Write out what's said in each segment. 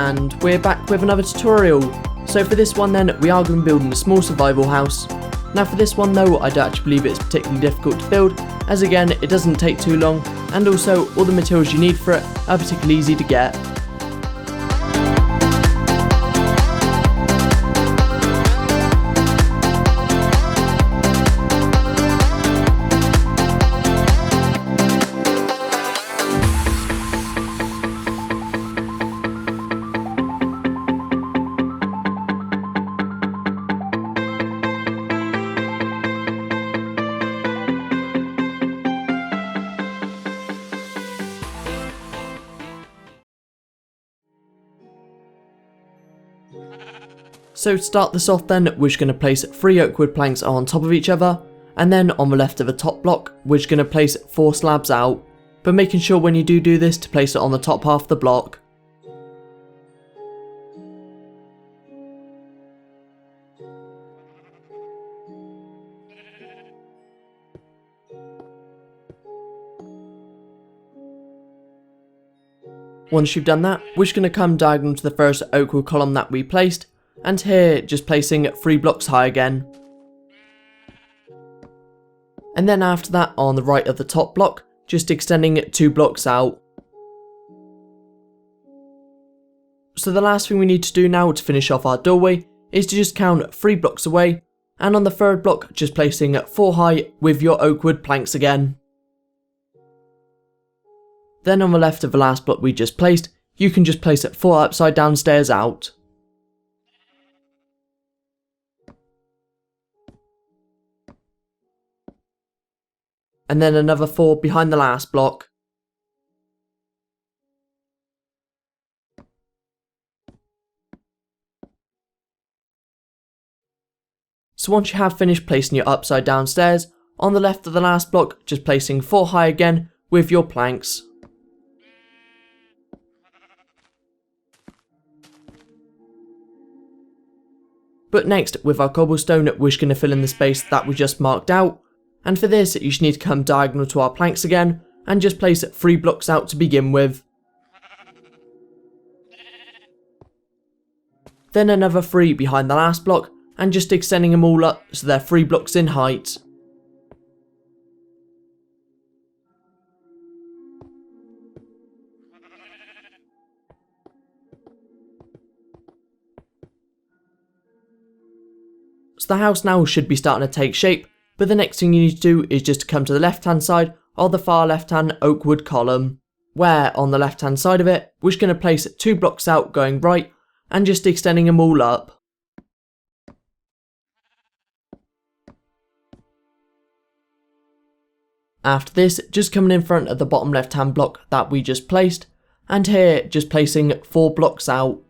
and we're back with another tutorial. So for this one then, we are going to be building a small survival house. Now for this one though, I don't actually believe it's particularly difficult to build, as again, it doesn't take too long, and also all the materials you need for it are particularly easy to get. So to start this off then, we're just going to place 3 oak wood planks on top of each other, and then on the left of the top block, we're just going to place 4 slabs out, but making sure when you do this to place it on the top half of the block. Once you've done that, we're just going to come diagonal to the first oak wood column that we placed, and here just placing 3 blocks high again. And then after that, on the right of the top block, just extending 2 blocks out. So the last thing we need to do now to finish off our doorway is to just count 3 blocks away, and on the third block just placing 4 high with your oak wood planks again. Then on the left of the last block we just placed, you can just place 4 upside down stairs out. And then another 4 behind the last block. So once you have finished placing your upside down stairs, on the left of the last block just placing 4 high again with your planks. But next, with our cobblestone, we're just going to fill in the space that we just marked out. And for this, you just need to come diagonal to our planks again, and just place 3 blocks out to begin with. Then another 3 behind the last block, and just extending them all up so they're 3 blocks in height. So the house now should be starting to take shape, but the next thing you need to do is just to come to the left hand side of the far left hand oak wood column, where on the left hand side of it, we're just going to place 2 blocks out going right, and just extending them all up. After this, just coming in front of the bottom left hand block that we just placed, and here just placing 4 blocks out.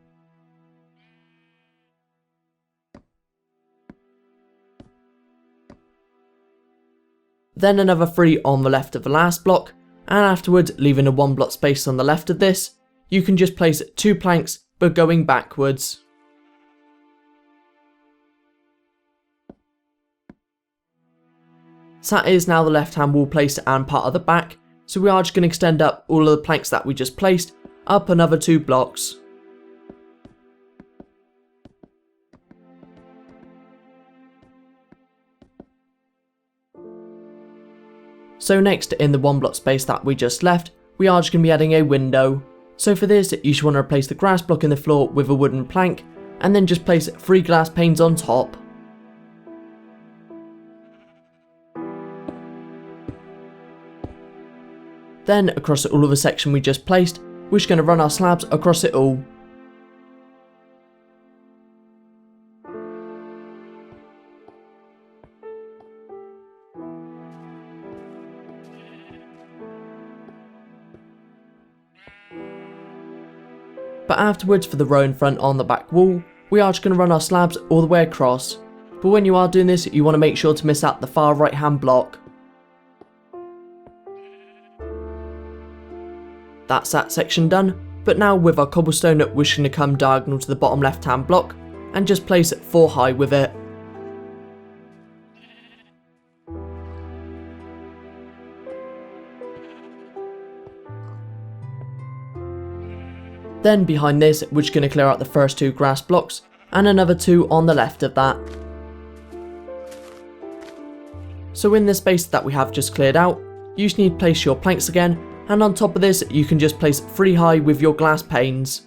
Then another 3 on the left of the last block, and afterwards leaving a 1 block space on the left of this, you can just place 2 planks but going backwards. So that is now the left hand wall placed and part of the back, so we are just going to extend up all of the planks that we just placed up another 2 blocks. So next, in the 1 block space that we just left, we are just going to be adding a window. So for this, you should want to replace the grass block in the floor with a wooden plank, and then just place 3 glass panes on top. Then across all of the section we just placed, we're just going to run our slabs across it all. But afterwards, for the row in front on the back wall, we are just going to run our slabs all the way across. But when you are doing this, you want to make sure to miss out the far right hand block. That's that section done, but now with our cobblestone, we're just going to come diagonal to the bottom left hand block, and just place 4 high with it. Then behind this, we're just going to clear out the first 2 grass blocks and another 2 on the left of that. So in the space that we have just cleared out, you just need to place your planks again, and on top of this you can just place 3 high with your glass panes.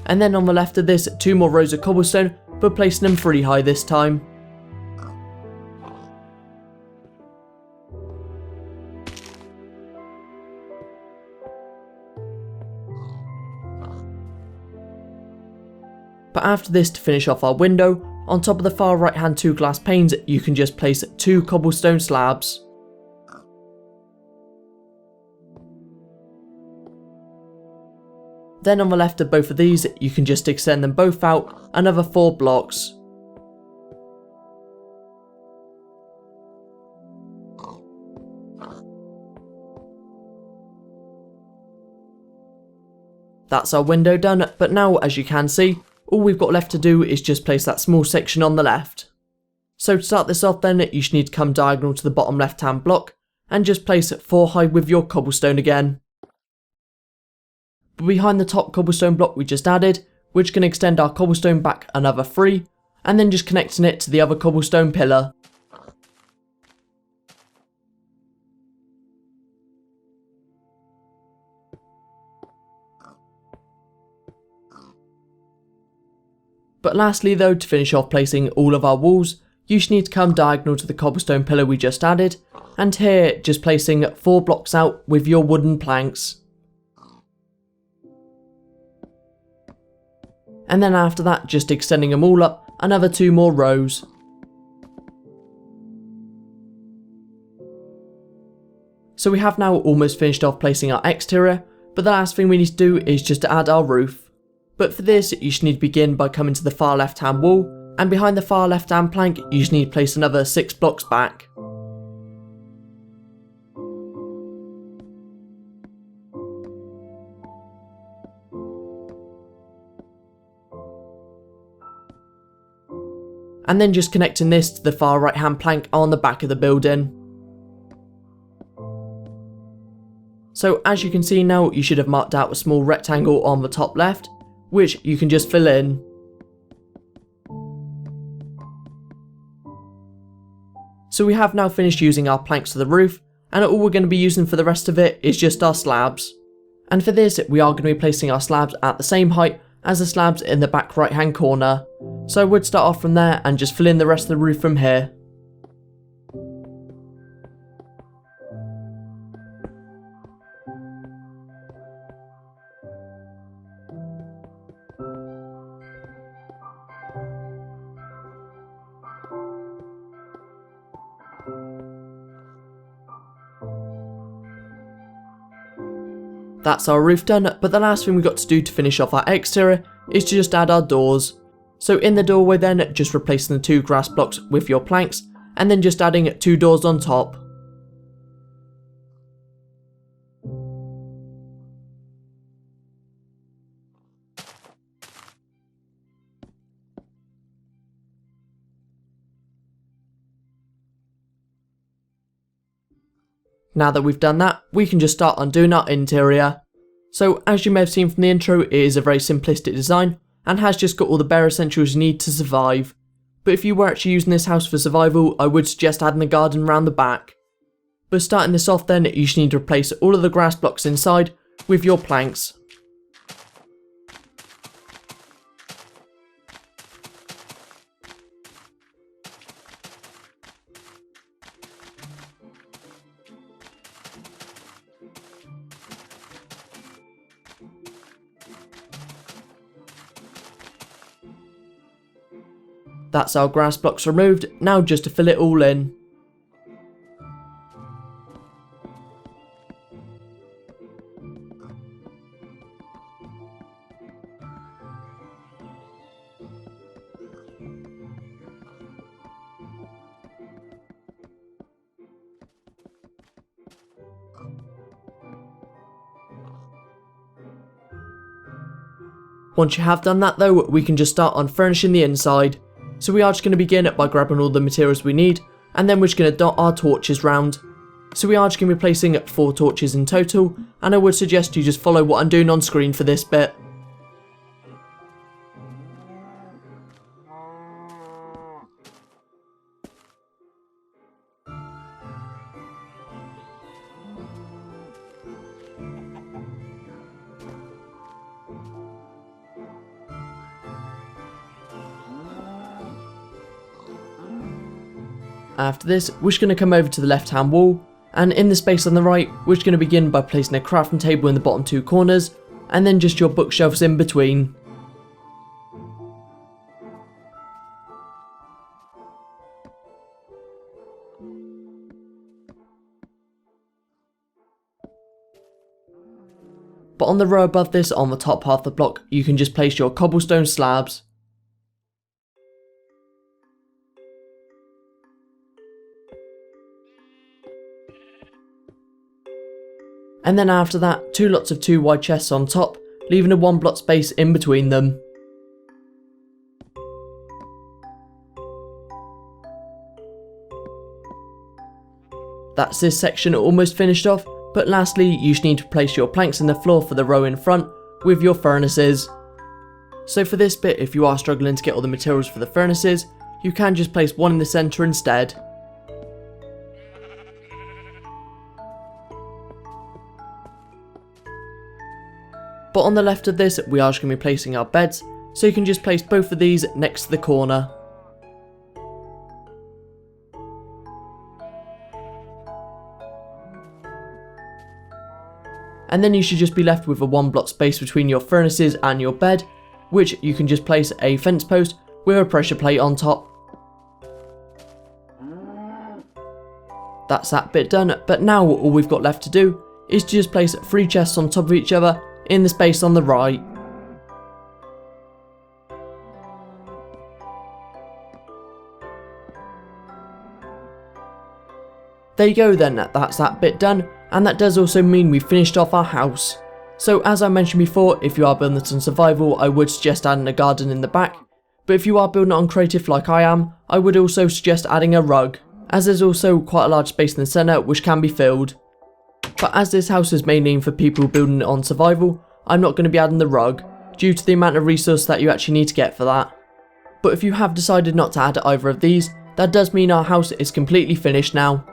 And then on the left of this, 2 more rows of cobblestone, but placing them 3 high this time. But after this, to finish off our window, on top of the far right hand 2 glass panes, you can just place 2 cobblestone slabs. Then on the left of both of these, you can just extend them both out another 4 blocks. That's our window done, but now as you can see, all we've got left to do is just place that small section on the left. So to start this off then, you should need to come diagonal to the bottom left hand block and just place 4 high with your cobblestone again. But behind the top cobblestone block we just added, we're just going to extend our cobblestone back another 3 and then just connecting it to the other cobblestone pillar. But lastly though, to finish off placing all of our walls, you should need to come diagonal to the cobblestone pillar we just added, and here just placing 4 blocks out with your wooden planks. And then after that, just extending them all up another 2 more rows. So we have now almost finished off placing our exterior, but the last thing we need to do is just to add our roof. But for this, you should need to begin by coming to the far left hand wall, and behind the far left hand plank, you just need to place another 6 blocks back. And then just connecting this to the far right hand plank on the back of the building. So as you can see now, you should have marked out a small rectangle on the top left, which you can just fill in. So we have now finished using our planks for the roof, and all we're going to be using for the rest of it is just our slabs. And for this, we are going to be placing our slabs at the same height as the slabs in the back right hand corner. So I would start off from there and just fill in the rest of the roof from here. That's our roof done, but the last thing we got to do to finish off our exterior is to just add our doors. So in the doorway then, just replacing the 2 grass blocks with your planks, and then just adding 2 doors on top. Now that we've done that, we can just start on doing our interior. So as you may have seen from the intro, it is a very simplistic design and has just got all the bare essentials you need to survive. But if you were actually using this house for survival, I would suggest adding a garden around the back. But starting this off then, you should need to replace all of the grass blocks inside with your planks. That's our grass blocks removed, now just to fill it all in. Once you have done that though, we can just start on furnishing the inside. So we are just going to begin by grabbing all the materials we need, and then we're just going to dot our torches round. So we are just going to be placing 4 torches in total, and I would suggest you just follow what I'm doing on screen for this bit. After this, we're just going to come over to the left hand wall, and in the space on the right, we're just going to begin by placing a crafting table in the bottom 2 corners, and then just your bookshelves in between. But on the row above this, on the top half of the block, you can just place your cobblestone slabs. And then after that, 2 lots of 2 wide chests on top, leaving a 1 block space in between them. That's this section almost finished off, but lastly you just need to place your planks in the floor for the row in front with your furnaces. So for this bit, if you are struggling to get all the materials for the furnaces, you can just place one in the centre instead. But on the left of this, we are just going to be placing our beds, so you can just place both of these next to the corner. And then you should just be left with a 1 block space between your furnaces and your bed, which you can just place a fence post with a pressure plate on top. That's that bit done, but now all we've got left to do is to just place 3 chests on top of each other in the space on the right. There you go then, that's that bit done, and that does also mean we've finished off our house. So as I mentioned before, if you are building this on survival, I would suggest adding a garden in the back, but if you are building it on creative like I am, I would also suggest adding a rug, as there's also quite a large space in the centre which can be filled. But as this house is mainly for people building it on survival, I'm not going to be adding the rug, due to the amount of resource that you actually need to get for that. But if you have decided not to add either of these, that does mean our house is completely finished now.